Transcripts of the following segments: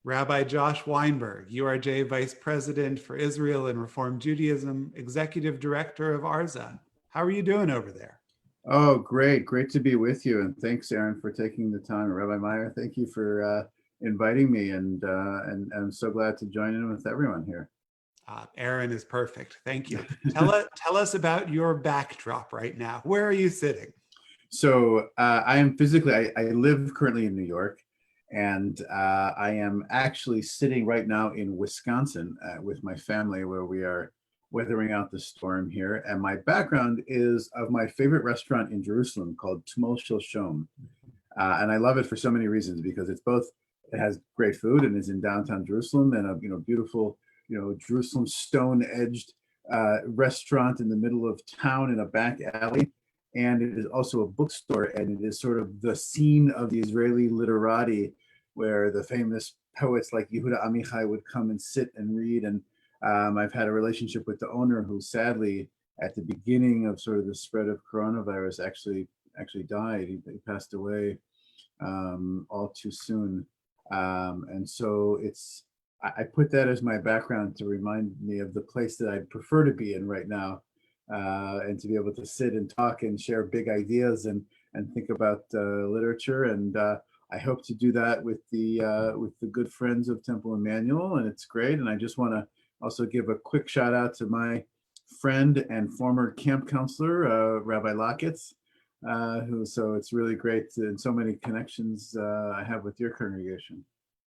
Rabbi Josh Weinberg, URJ Vice President for Israel and Reform Judaism, Executive Director of ARZA. How are you doing over there? Oh, great. Great to be with you. And thanks, Aaron, for taking the time. Rabbi Meyer, thank you for inviting me. And I'm so glad to join in with everyone here. Aaron is perfect. Thank you. Tell us about your backdrop right now. Where are you sitting? So I am physically, I live currently in New York, and I am actually sitting right now in Wisconsin with my family, where we are weathering out the storm here. And my background is of my favorite restaurant in Jerusalem called Tmol Shel Shom. And I love it for so many reasons, because it has great food and is in downtown Jerusalem, and a beautiful, Jerusalem stone-edged restaurant in the middle of town in a back alley. And it is also a bookstore, and it is sort of the scene of the Israeli literati, where the famous poets like Yehuda Amichai would come and sit and read. And I've had a relationship with the owner, who sadly, at the beginning of sort of the spread of coronavirus, actually died. He passed away all too soon. And so I put that as my background to remind me of the place that I'd prefer to be in right now, and to be able to sit and talk and share big ideas and think about literature. And I hope to do that with the good friends of Temple Emmanuel, and it's great. And I just want to also give a quick shout out to my friend and former camp counselor, Rabbi Locketts, so it's really great and so many connections I have with your congregation.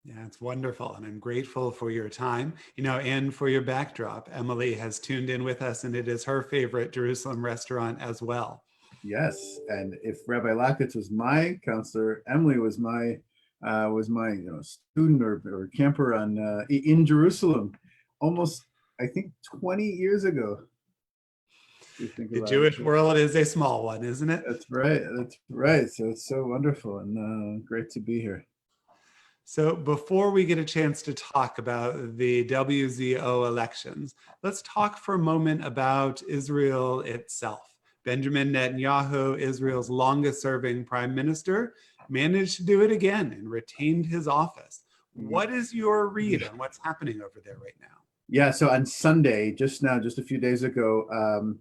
Yeah, it's wonderful. And I'm grateful for your time, and for your backdrop. Emily has tuned in with us, and it is her favorite Jerusalem restaurant as well. Yes. And if Rabbi Locketts was my counselor, Emily was my student or camper in Jerusalem almost, I think, 20 years ago. The Jewish world is a small one, isn't it? That's right. That's right. So it's so wonderful and great to be here. So before we get a chance to talk about the WZO elections, let's talk for a moment about Israel itself. Benjamin Netanyahu, Israel's longest serving prime minister, managed to do it again and retained his office. What is your read on what's happening over there right now? Yeah, so on Sunday, just a few days ago,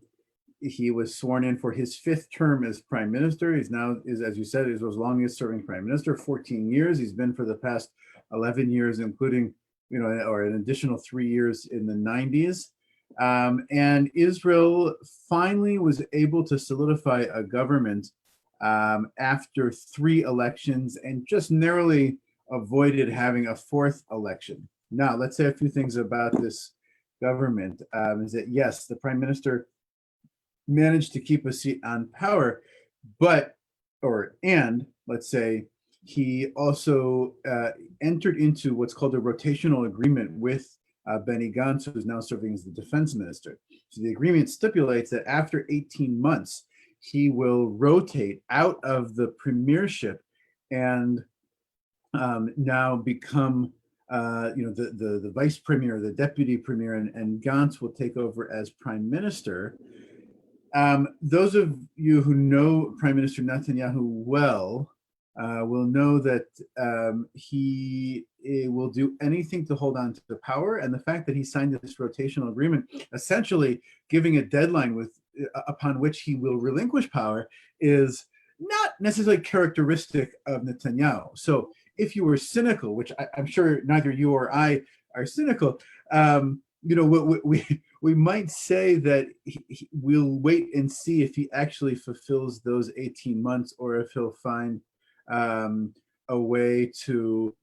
he was sworn in for his fifth term as prime minister. He's now, as you said, Israel's longest serving prime minister, 14 years. He's been for the past 11 years, including, or an additional 3 years in the 90s. And Israel finally was able to solidify a government after 3 elections, and just narrowly avoided having a 4th election. Now, let's say a few things about this government. Is that, yes, the prime minister managed to keep a seat on power, and let's say he also entered into what's called a rotational agreement with Benny Gantz, who's now serving as the defense minister. So the agreement stipulates that after 18 months, he will rotate out of the premiership and now become the vice premier, the deputy premier, and Gantz will take over as prime minister. Those of you who know Prime Minister Netanyahu well will know that he will do anything to hold on to the power, and the fact that he signed this rotational agreement, essentially giving a deadline upon which he will relinquish power, is not necessarily characteristic of Netanyahu. So if you were cynical, which I'm sure neither you or I are cynical, we might say that we'll wait and see if he actually fulfills those 18 months, or if he'll find a way to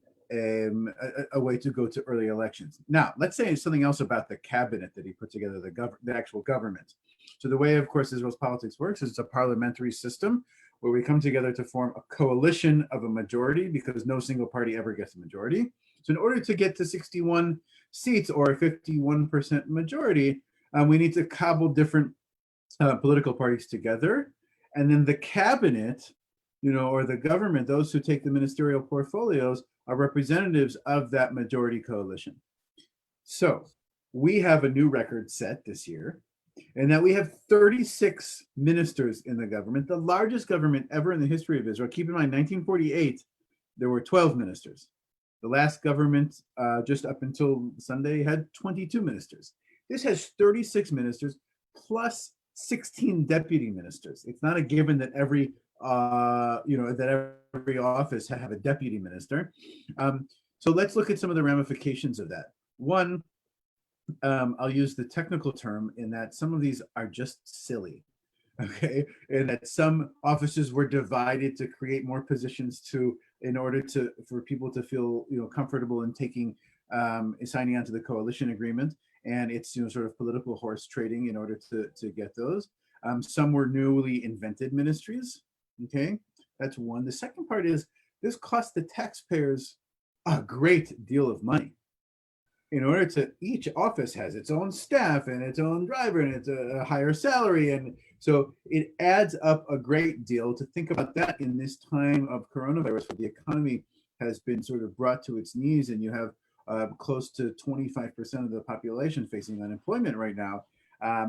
go to early elections. Now, let's say something else about the cabinet that he put together, the actual government. So the way, of course, Israel's politics works is it's a parliamentary system where we come together to form a coalition of a majority, because no single party ever gets a majority. So in order to get to 61 seats or a 51% majority, we need to cobble different political parties together. And then the cabinet, or the government, those who take the ministerial portfolios, are representatives of that majority coalition. So we have a new record set this year, and that we have 36 ministers in the government, the largest government ever in the history of Israel. Keep in mind, 1948, there were 12 ministers. The last government, just up until Sunday, had 22 ministers. This has 36 ministers plus 16 deputy ministers. It's not a given that every office have a deputy minister. So let's look at some of the ramifications of that. One, I'll use the technical term in that some of these are just silly. Okay, and that some offices were divided to create more positions in order for people to feel comfortable in signing on to the coalition agreement, and it's sort of political horse trading in order to get those. Some were newly invented ministries. Okay, that's one. The second part is this cost the taxpayers a great deal of money. In order each office has its own staff and its own driver and it's a higher salary. And so it adds up a great deal to think about that in this time of coronavirus, where the economy has been sort of brought to its knees and you have close to 25% of the population facing unemployment right now.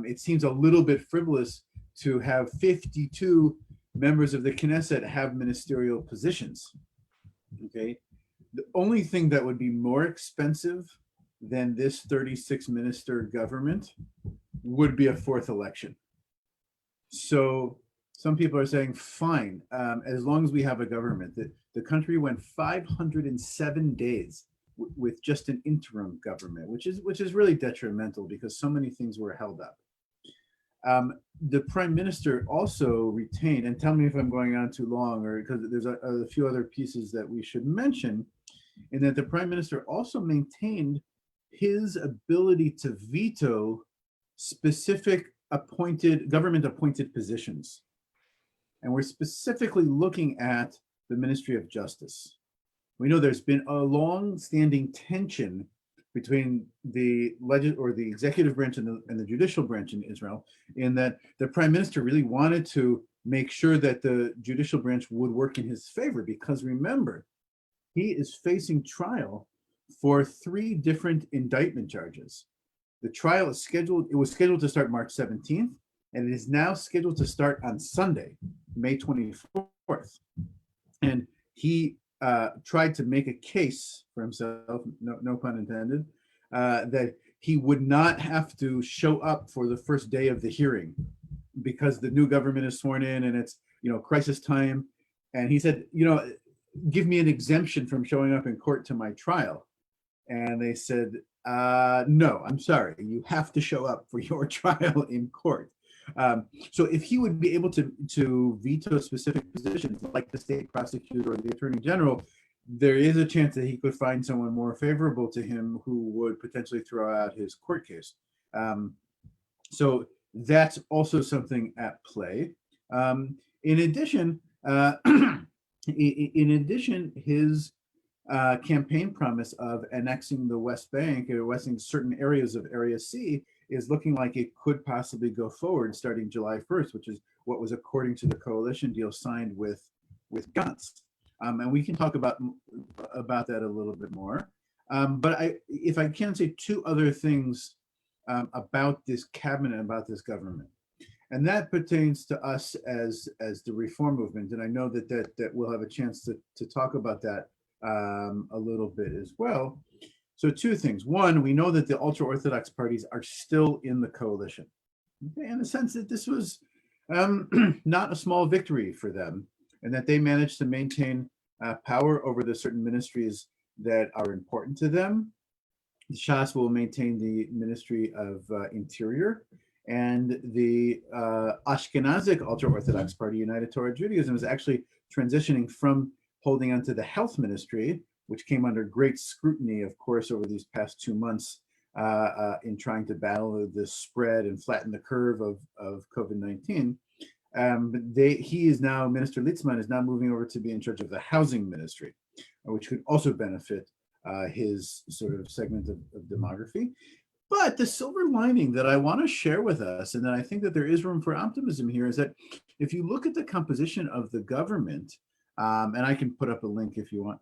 It seems a little bit frivolous to have 52 members of the Knesset have ministerial positions. Okay. The only thing that would be more expensive than this 36 minister government would be a fourth election. So some people are saying, fine, as long as we have a government. The country went 507 days with just an interim government, which is really detrimental because so many things were held up. The prime minister also retained, and tell me if I'm going on too long, or because there's a few other pieces that we should mention, in that the prime minister also maintained his ability to veto specific government appointed positions. And we're specifically looking at the Ministry of Justice. We know there's been a long-standing tension between the executive branch and the judicial branch in Israel, in that the prime minister really wanted to make sure that the judicial branch would work in his favor, because remember, he is facing trial for 3 different indictment charges. The trial was scheduled to start March 17th, and it is now scheduled to start on Sunday, May 24th. And he tried to make a case for himself, no pun intended, that he would not have to show up for the first day of the hearing because the new government is sworn in and it's crisis time. And he said, give me an exemption from showing up in court to my trial. And they said, no, I'm sorry, you have to show up for your trial in court. So if he would be able to veto specific positions like the state prosecutor or the attorney general, there is a chance that he could find someone more favorable to him who would potentially throw out his court case. So that's also something at play. In addition, his campaign promise of annexing the West Bank or annexing certain areas of Area C is looking like it could possibly go forward starting July 1st, which is what was according to the coalition deal signed with Gantz. And we can talk about that a little bit more. But if I can say 2 other things about this cabinet, about this government, and that pertains to us as the reform movement. And I know that we'll have a chance to talk about that a little bit as well. So 2 things. One, we know that the ultra-Orthodox parties are still in the coalition, okay, in the sense that this was not a small victory for them, and that they managed to maintain power over the certain ministries that are important to them. The Shas will maintain the Ministry of Interior, and the Ashkenazic ultra-Orthodox party, United Torah Judaism, is actually transitioning from holding onto the health ministry, which came under great scrutiny, of course, over these past 2 months in trying to battle the spread and flatten the curve of COVID-19. He is now, Minister Litzman is now moving over to be in charge of the housing ministry, which could also benefit his sort of segment of demography. But the silver lining that I want to share with us, and that I think that there is room for optimism here, is that if you look at the composition of the government, and I can put up a link if you want,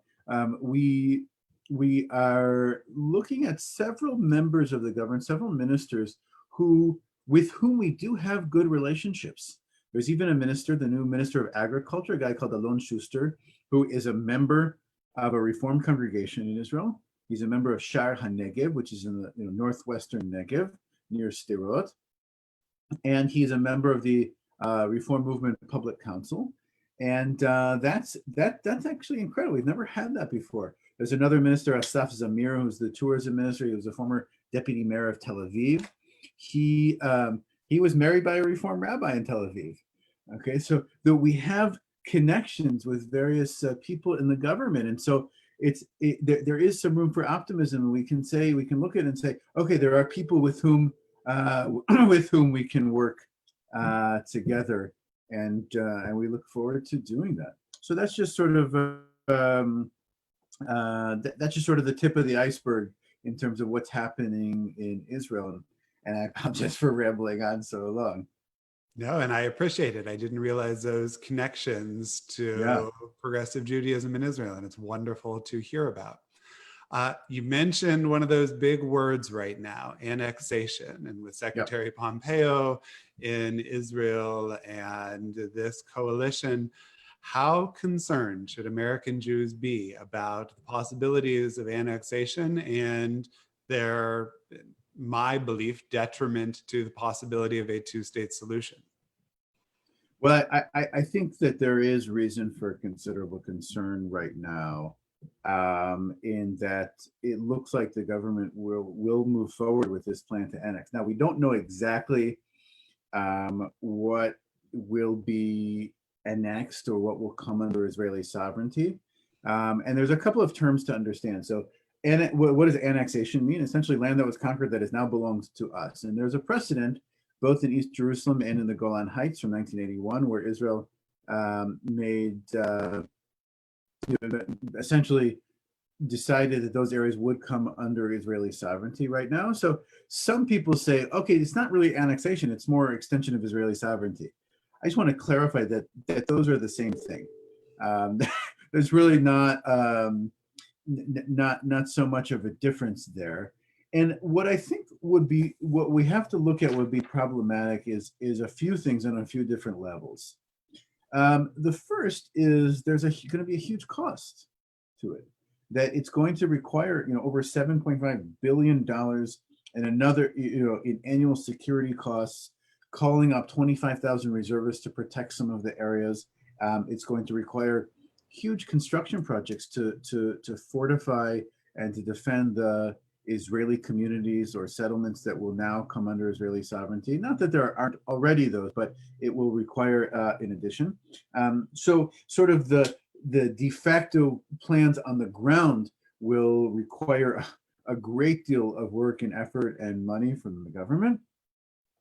we are looking at several members of the government, several ministers with whom we do have good relationships. There's even a minister, the new Minister of Agriculture, a guy called Alon Schuster, who is a member of a Reformed congregation in Israel. He's a member of Shar HaNegev, which is in the northwestern Negev near Sderot. And he's a member of the Reform Movement Public Council. And that's actually incredible. We've never had that before. There's another minister, Asaf Zamir, who's the tourism minister. He was a former deputy mayor of Tel Aviv. He was married by a Reform rabbi in Tel Aviv. Okay, so we have connections with various people in the government, and so there is some room for optimism. We can look at it and say, okay, there are people with whom we can work together, and we look forward to doing that. So that's just sort of that's just sort of the tip of the iceberg in terms of what's happening in Israel. And I apologize for rambling on so long. No, and I appreciate it. I didn't realize those connections to progressive Judaism in Israel, and it's wonderful to hear about. You mentioned one of those big words right now, annexation, and with Secretary Pompeo in Israel and this coalition, how concerned should American Jews be about the possibilities of annexation and their, my belief, detriment to the possibility of a two-state solution? Well, I think that there is reason for considerable concern right now, in that it looks like the government will move forward with this plan to annex. Now, we don't know exactly what will be annexed or what will come under Israeli sovereignty. And there's a couple of terms to understand. So, what does annexation mean? Essentially, land that was conquered that is now belongs to us. And there's a precedent both in East Jerusalem and in the Golan Heights from 1981, where Israel essentially decided that those areas would come under Israeli sovereignty right now. So some people say, okay, it's not really annexation, it's more extension of Israeli sovereignty. I just want to clarify that those are the same thing. There's really not so much of a difference there. And what I think what we have to look at would be problematic is a few things on a few different levels. The first is there's going to be a huge cost to it, that it's going to require over $7.5 billion and another in annual security costs, calling up 25,000 reservists to protect some of the areas. It's going to require huge construction projects to fortify and to defend the Israeli communities or settlements that will now come under Israeli sovereignty. Not that there aren't already those, but it will require in addition. So sort of the de facto plans on the ground will require a great deal of work and effort and money from the government.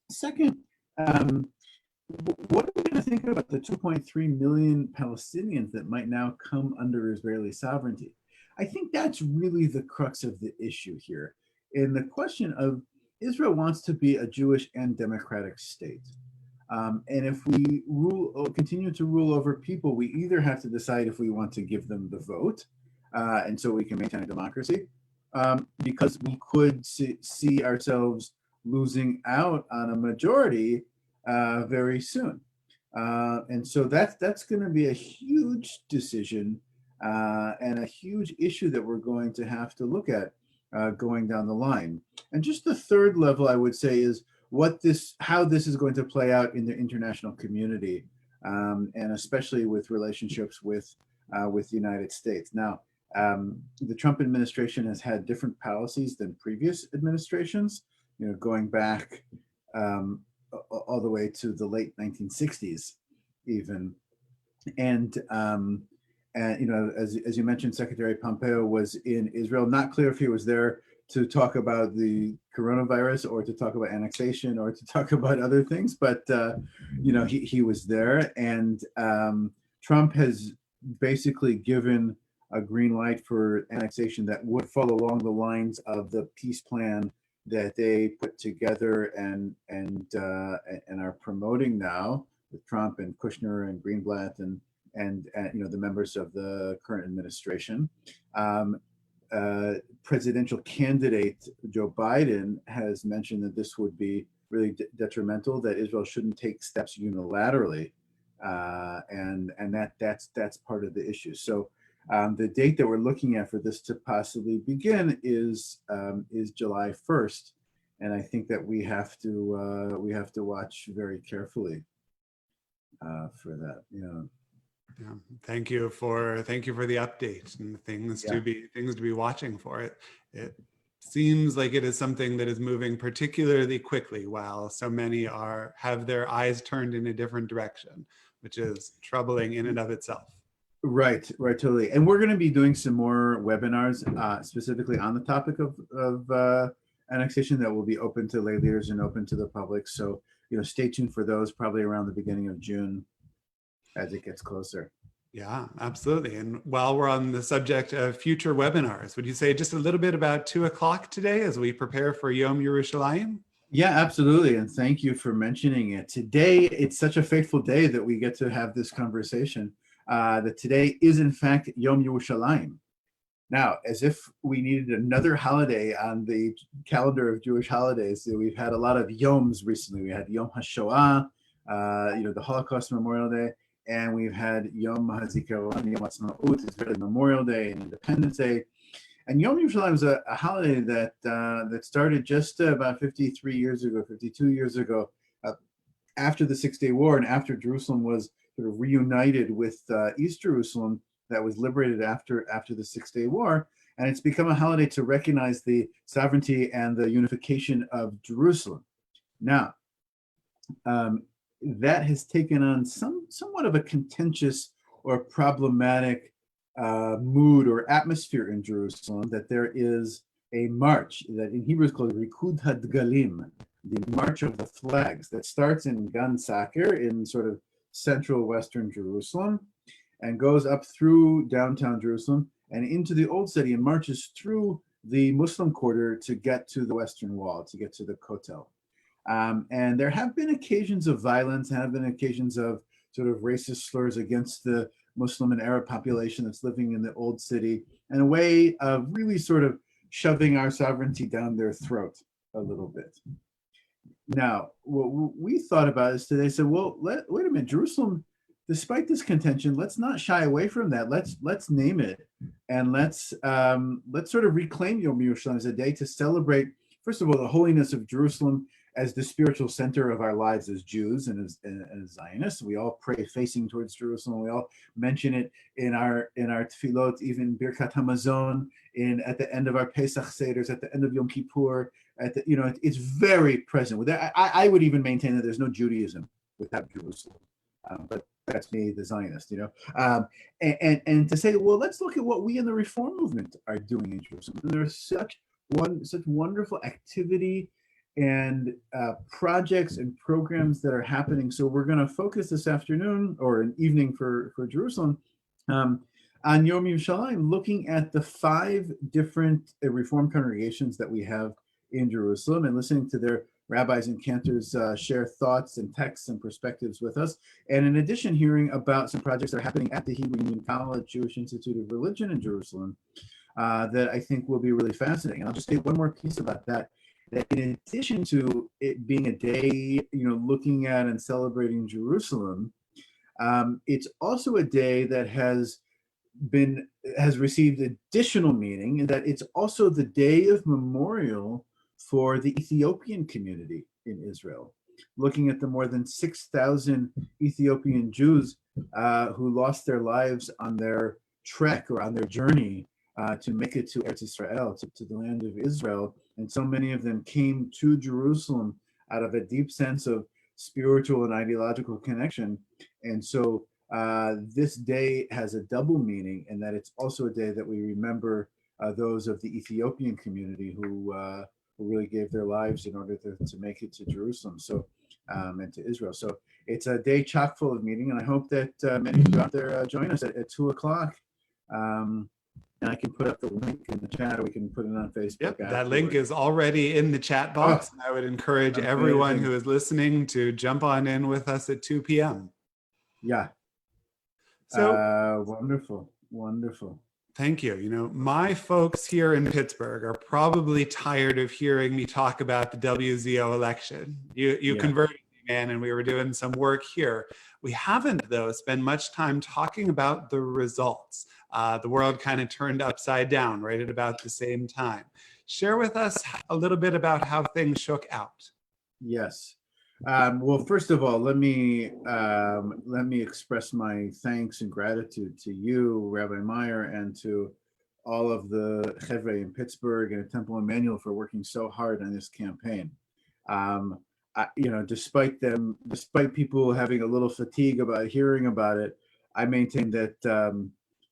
Second, what are we going to think about the 2.3 million Palestinians that might now come under Israeli sovereignty? I think that's really the crux of the issue here. And the question of Israel wants to be a Jewish and democratic state. And if we continue to rule over people, we either have to decide if we want to give them the vote, and so we can maintain a democracy, because we could see ourselves losing out on a majority very soon. And so that's going to be a huge decision and a huge issue that we're going to have to look at going down the line. And just the third level, I would say, is how this is going to play out in the international community, and especially with relationships with the United States. Now, the Trump administration has had different policies than previous administrations, going back all the way to the late 1960s, even. And as you mentioned, Secretary Pompeo was in Israel. Not clear if he was there to talk about the coronavirus or to talk about annexation or to talk about other things, but he was there. And Trump has basically given a green light for annexation that would fall along the lines of the peace plan that they put together and are promoting now with Trump and Kushner and Greenblatt and the members of the current administration. Presidential candidate Joe Biden has mentioned that this would be really detrimental, that Israel shouldn't take steps unilaterally, and that's part of the issue. So The date that we're looking at for this to possibly begin is July 1st, and I think that we have to watch very carefully for that. Yeah, thank you for the update and things to be watching for. It seems like it is something that is moving particularly quickly, while so many have their eyes turned in a different direction, which is troubling in and of itself. Right, totally. And we're going to be doing some more webinars specifically on the topic of annexation that will be open to lay leaders and open to the public. So, stay tuned for those, probably around the beginning of June as it gets closer. Yeah, absolutely. And while we're on the subject of future webinars, would you say just a little bit about 2 o'clock today as we prepare for Yom Yerushalayim? Yeah, absolutely. And thank you for mentioning it. Today, it's such a fateful day that we get to have this conversation. That today is in fact Yom Yerushalayim. Now, as if we needed another holiday on the calendar of Jewish holidays, we've had a lot of Yoms recently. We had Yom HaShoah, the Holocaust Memorial Day, and we've had Yom HaZikaron, Yom Ha'atzmaut, Israeli Memorial Day and Independence Day. And Yom Yerushalayim is a holiday that started just about 52 years ago, after the Six-Day War and after Jerusalem was sort of reunited with East Jerusalem that was liberated after the Six-Day War. And it's become a holiday to recognize the sovereignty and the unification of Jerusalem. Now, that has taken on somewhat of a contentious or problematic mood or atmosphere in Jerusalem, that there is a march that in Hebrew is called Rikud HaDgalim, the March of the Flags, that starts in Gan Saker in sort of central Western Jerusalem and goes up through downtown Jerusalem and into the Old City and marches through the Muslim quarter to get to the Western Wall, to get to the Kotel. And there have been occasions of violence, have been occasions of sort of racist slurs against the Muslim and Arab population that's living in the Old City, and a way of really sort of shoving our sovereignty down their throat a little bit. Now, what we thought about is today, said, well, wait a minute, Jerusalem, despite this contention, let's not shy away from that. Let's name it, and let's sort of reclaim Yom Yerushalayim as a day to celebrate, first of all, the holiness of Jerusalem as the spiritual center of our lives as Jews and as Zionists. We all pray facing towards Jerusalem. We all mention it in our tefillot, even Birkat Hamazon, at the end of our Pesach Seders, at the end of Yom Kippur. It's very present. I would even maintain that there's no Judaism without Jerusalem, but that's me, the Zionist. And to say, well, let's look at what we in the Reform movement are doing in Jerusalem. There's such wonderful activity and projects and programs that are happening. So we're going to focus this afternoon or an evening for Jerusalem on Yom Yerushalayim, looking at the 5 different Reform congregations that we have in Jerusalem and listening to their rabbis and cantors share thoughts and texts and perspectives with us. And in addition, hearing about some projects that are happening at the Hebrew Union College Jewish Institute of Religion in Jerusalem that I think will be really fascinating. And I'll just say one more piece about that. That in addition to it being a day, looking at and celebrating Jerusalem, it's also a day that has received additional meaning, in that it's also the day of memorial for the Ethiopian community in Israel. Looking at the more than 6,000 Ethiopian Jews who lost their lives on their trek or on their journey to make it to Eretz Israel, to the land of Israel. And so many of them came to Jerusalem out of a deep sense of spiritual and ideological connection. And so this day has a double meaning, in that it's also a day that we remember those of the Ethiopian community who really gave their lives in order to make it to Jerusalem, and to Israel. So it's a day chock full of meaning, and I hope that many of you out there join us at 2 o'clock. And I can put up the link in the chat, or we can put it on Facebook. Yep, that link is already in the chat box. And I would encourage everyone who is listening to jump on in with us at 2 p.m. Yeah. So wonderful. Thank you. My folks here in Pittsburgh are probably tired of hearing me talk about the WZO election. You converted me, man, and we were doing some work here. We haven't, though, spent much time talking about the results. The world kind of turned upside down right at about the same time. Share with us a little bit about how things shook out. Yes. Well, first of all, let me express my thanks and gratitude to you, Rabbi Meyer, and to all of the Chevre in Pittsburgh and Temple Emmanuel for working so hard on this campaign. Despite people having a little fatigue about hearing about it, I maintain that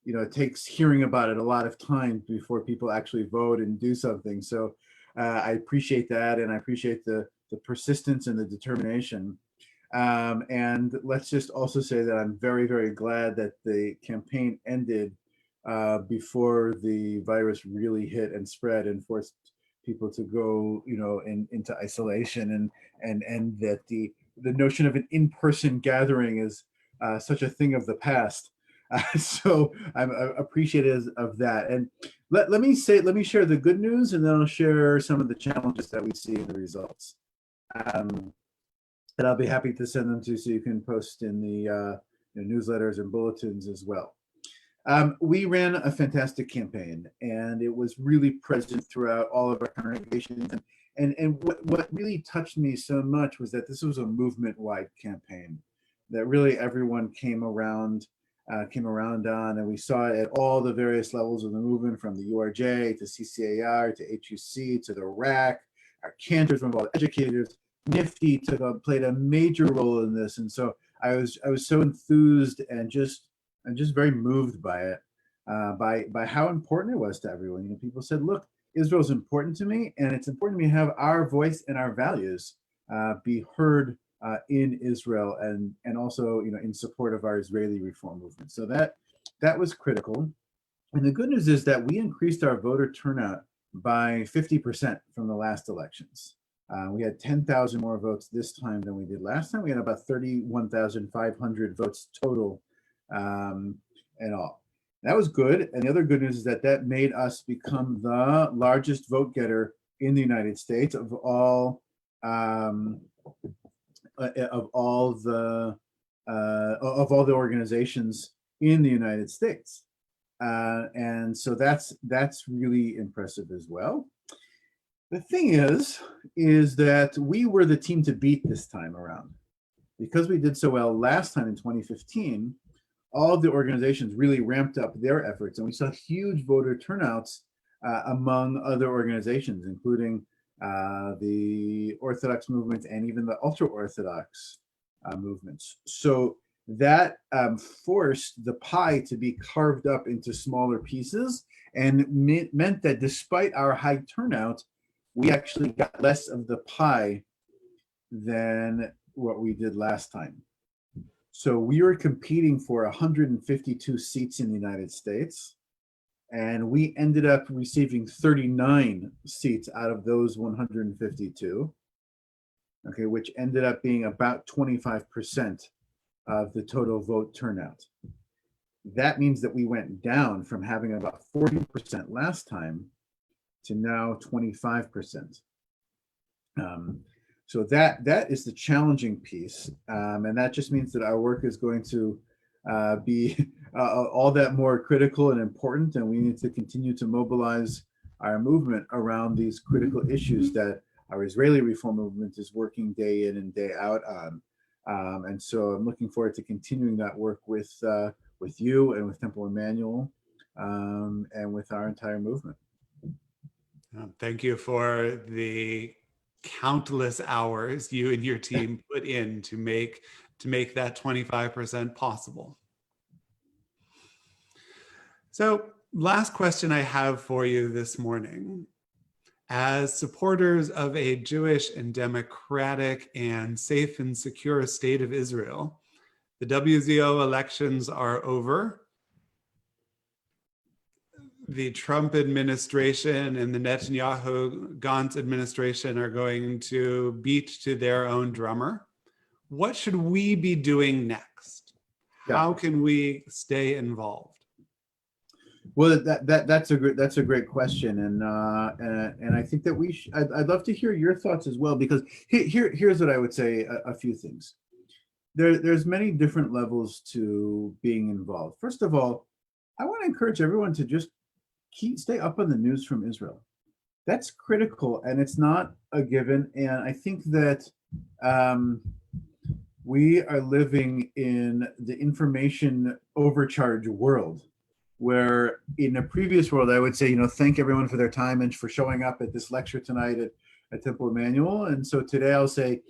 it takes hearing about it a lot of time before people actually vote and do something. So I appreciate that, and I appreciate the persistence and the determination. And let's just also say that I'm very, very glad that the campaign ended before the virus really hit and spread and forced people to go, into isolation, and that the notion of an in-person gathering is such a thing of the past. So I'm appreciative of that. And let me share the good news, and then I'll share some of the challenges that we see in the results. And I'll be happy to send them to you so you can post in the newsletters and bulletins as well. We ran a fantastic campaign, and it was really present throughout all of our congregations. And what really touched me so much was that this was a movement-wide campaign that really everyone came around on, and we saw it at all the various levels of the movement, from the URJ to CCAR to HUC to the RAC. Our cantors were involved, educators. NIFTY played a major role in this, and so I was so enthused and just very moved by it, by how important it was to everyone. People said, "Look, Israel's important to me, and it's important to me to have our voice and our values be heard in Israel, and also in support of our Israeli reform movement." So that was critical. And the good news is that we increased our voter turnout by 50% from the last elections. We had 10,000 more votes this time than we did last time. We had about 31,500 votes total and all. That was good. And the other good news is that made us become the largest vote getter in the United States of all the organizations in the United States. And so that's really impressive as well. The thing is that we were the team to beat this time around. Because we did so well last time in 2015, all of the organizations really ramped up their efforts, and we saw huge voter turnouts among other organizations, including the Orthodox movement and even the ultra-Orthodox movements. So that forced the pie to be carved up into smaller pieces, and meant that despite our high turnout, we actually got less of the pie than what we did last time. So we were competing for 152 seats in the United States, and we ended up receiving 39 seats out of those 152, okay, which ended up being about 25% of the total vote turnout. That means that we went down from having about 40% last time to now 25%. So that is the challenging piece, and that just means that our work is going to be all that more critical and important, and we need to continue to mobilize our movement around these critical issues that our Israeli reform movement is working day in and day out on. And so I'm looking forward to continuing that work with you and with Temple Emmanuel, and with our entire movement. Thank you for the countless hours you and your team put in to make that 25% possible. So, last question I have for you this morning. As supporters of a Jewish and democratic and safe and secure state of Israel, the WZO elections are over. The Trump administration and the Netanyahu-Gantz administration are going to beat to their own drummer. What should we be doing next? How can we stay involved? Well, that's a great question, and I think that I'd love to hear your thoughts as well, because here's what I would say. A few things. There's many different levels to being involved. First of all, I want to encourage everyone to just stay up on the news from Israel. That's critical, and it's not a given. And I think that we are living in the information overcharge world, where in a previous world, I would say, thank everyone for their time and for showing up at this lecture tonight at Temple Emmanuel. And so today I'll say,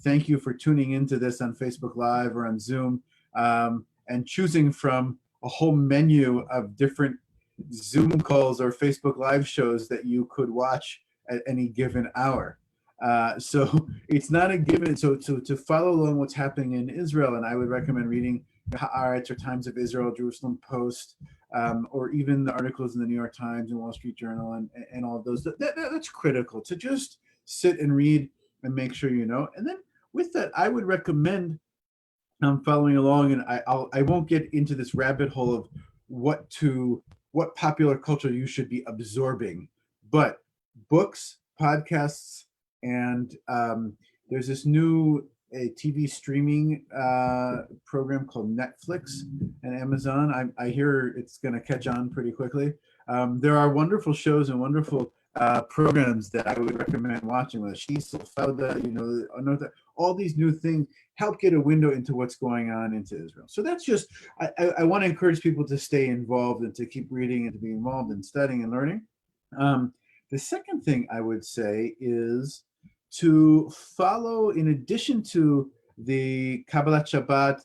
thank you for tuning into this on Facebook Live or on Zoom, and choosing from a whole menu of different Zoom calls or Facebook Live shows that you could watch at any given hour. So it's not a given. So to follow along what's happening in Israel, and I would recommend reading Haaretz or Times of Israel, Jerusalem Post, or even the articles in the New York Times and Wall Street Journal and all of those. That's critical to just sit and read and make sure you know. And then with that, I would recommend following along, and I won't get into this rabbit hole of what popular culture you should be absorbing, but books, podcasts, and there's this new TV streaming program called Netflix and Amazon. I hear it's going to catch on pretty quickly. There are wonderful shows and wonderful programs that I would recommend watching, with Shisel, Fauda, all these new things help get a window into what's going on into Israel. So that's just, I want to encourage people to stay involved and to keep reading and to be involved in studying and learning. The second thing I would say is to follow, in addition to the Kabbalat Shabbat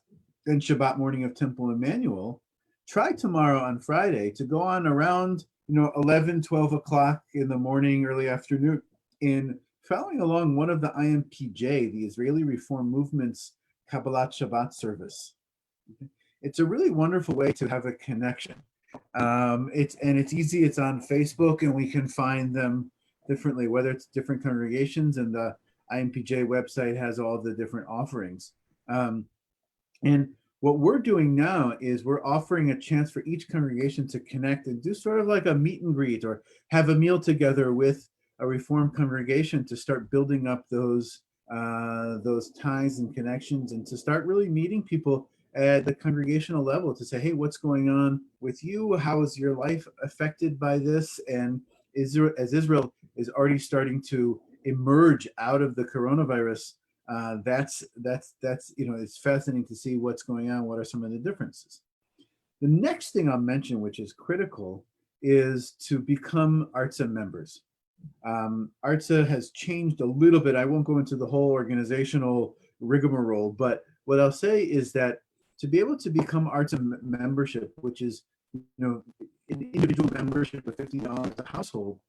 and Shabbat morning of Temple Emmanuel, try tomorrow on Friday to go on around 11, 12 o'clock in the morning, early afternoon, in following along one of the IMPJ, the Israeli Reform Movement's Kabbalat Shabbat service. It's a really wonderful way to have a connection. It's easy. It's on Facebook, and we can find them differently, whether it's different congregations, and the IMPJ website has all the different offerings. And what we're doing now is we're offering a chance for each congregation to connect and do sort of like a meet and greet, or have a meal together with a Reformed congregation to start building up those ties and connections, and to start really meeting people at the congregational level to say, hey, what's going on with you? How is your life affected by this? And as Israel is already starting to emerge out of the coronavirus, that's it's fascinating to see what's going on. What are some of the differences? The next thing I'll mention, which is critical, is to become ARZA members. ARZA has changed a little bit. I won't go into the whole organizational rigmarole, but what I'll say is that to be able to become ARZA membership, which is an individual membership of $50 a household,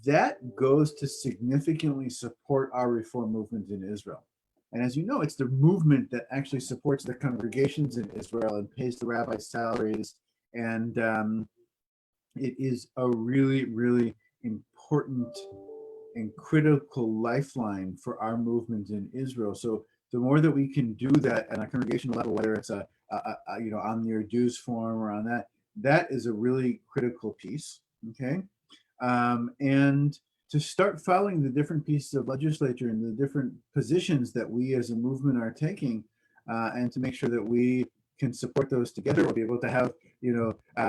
that goes to significantly support our reform movement in Israel. And as you know, it's the movement that actually supports the congregations in Israel and pays the rabbis' salaries. And it is a really, really important and critical lifeline for our movement in Israel. So the more that we can do that at a congregational level, whether it's on your dues form or on that is a really critical piece. Okay. And to start following the different pieces of legislature and the different positions that we as a movement are taking, and to make sure that we can support those together, or be able to have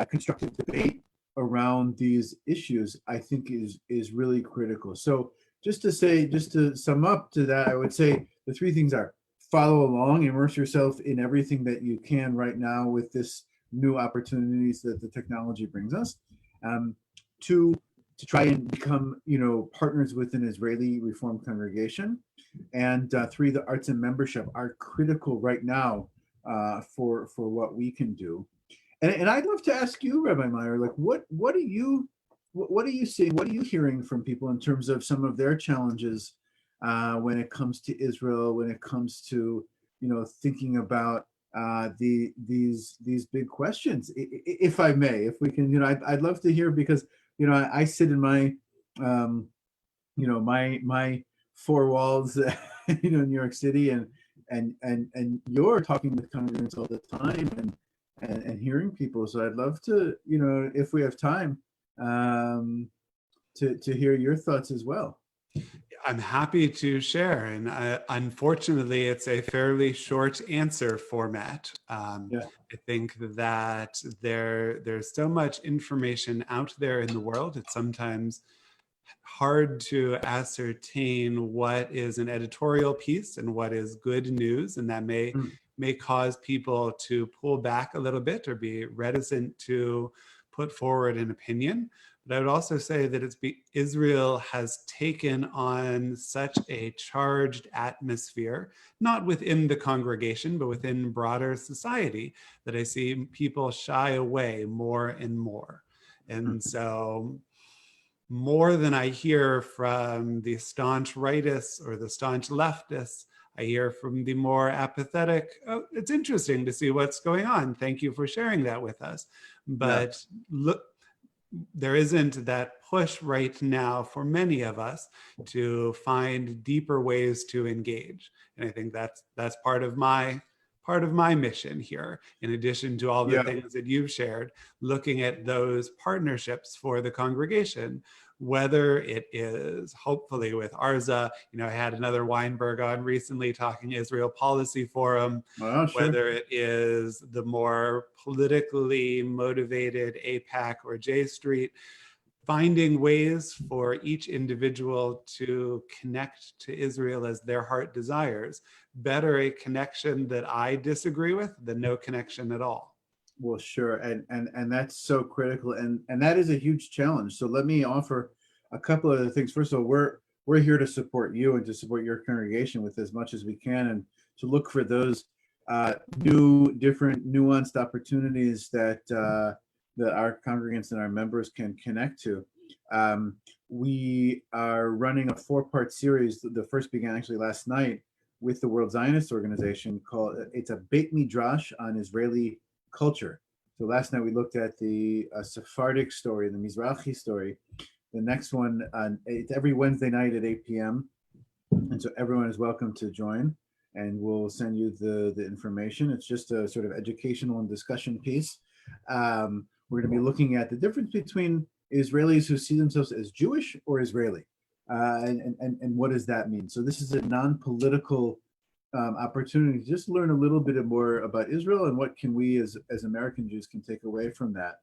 constructive debate around these issues, I think is really critical. So just to sum up to that, I would say the three things are: follow along, immerse yourself in everything that you can right now with this new opportunities that the technology brings us. Two, to try and become partners with an Israeli Reformed congregation. And three, the ARZA membership are critical right now for what we can do. And I'd love to ask you, Rabbi Meyer, like what are you seeing? What are you hearing from people in terms of some of their challenges when it comes to Israel, when it comes to thinking about these big questions? If I may, if we can, I'd love to hear, because I sit in my my four walls in New York City, and you're talking with congregants all the time and hearing people. So I'd love to, if we have time, to hear your thoughts as well. I'm happy to share, and unfortunately, it's a fairly short answer format. Yeah. I think that there's so much information out there in the world. It's sometimes hard to ascertain what is an editorial piece and what is good news, and that Mm. may cause people to pull back a little bit or be reticent to put forward an opinion. But I would also say that Israel has taken on such a charged atmosphere, not within the congregation, but within broader society, that I see people shy away more and more. And so more than I hear from the staunch rightists or the staunch leftists, I hear from the more apathetic, oh, it's interesting to see what's going on. Thank you for sharing that with us. Yeah. But look, there isn't that push right now for many of us to find deeper ways to engage. And I think that's part of my mission here, in addition to all the Yeah. things that you've shared, looking at those partnerships for the congregation, whether it is hopefully with ARZA. I had another Weinberg on recently talking Israel Policy Forum, Oh, sure. whether it is the more politically motivated APAC or J Street, finding ways for each individual to connect to Israel as their heart desires. Better a connection that I disagree with than no connection at all. Well, sure, and that's so critical, and that is a huge challenge. So let me offer a couple of things. First of all, we're here to support you and to support your congregation with as much as we can, and to look for those new, different, nuanced opportunities that that our congregants and our members can connect to. We are running a 4-part series. The first began actually last night with the World Zionist Organization, called it's a Beit Midrash on Israeli culture. So last night we looked at the Sephardic story, the Mizrahi story. The next one, it's every Wednesday night at 8 p.m. And so everyone is welcome to join, and we'll send you the information. It's just a sort of educational and discussion piece. We're going to be looking at the difference between Israelis who see themselves as Jewish or Israeli, and what does that mean? So this is a non-political opportunity to just learn a little bit more about Israel and what can we as American Jews can take away from that.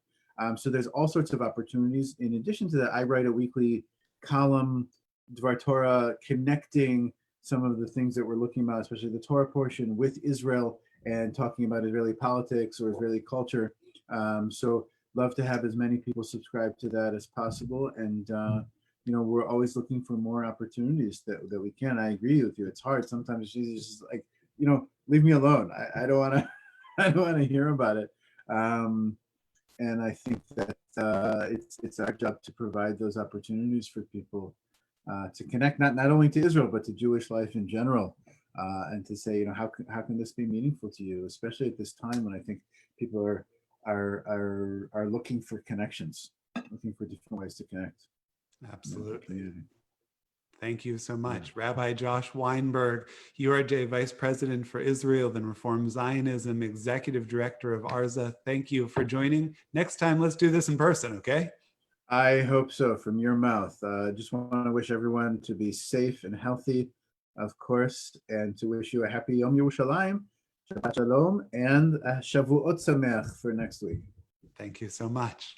So there's all sorts of opportunities. In addition to that, I write a weekly column, Dvar Torah, connecting some of the things that we're looking about, especially the Torah portion, with Israel and talking about Israeli politics or Israeli culture. So love to have as many people subscribe to that as possible. And we're always looking for more opportunities that we can. I agree with you. It's hard. Sometimes it's just like, leave me alone. I don't want to, I don't want to hear about it. And I think that it's our job to provide those opportunities for people to connect, not only to Israel, but to Jewish life in general. And to say, how can this be meaningful to you, especially at this time when I think people are looking for connections, looking for different ways to connect. Absolutely. Thank you so much. Yeah. Rabbi Josh Weinberg, URJ Vice President for Israel and Reform Zionism, Executive Director of ARZA. Thank you for joining. Next time, let's do this in person, okay? I hope so, from your mouth. Just want to wish everyone to be safe and healthy, of course, and to wish you a happy Yom Yerushalayim, Shabbat Shalom, and Shavuot Sameach for next week. Thank you so much.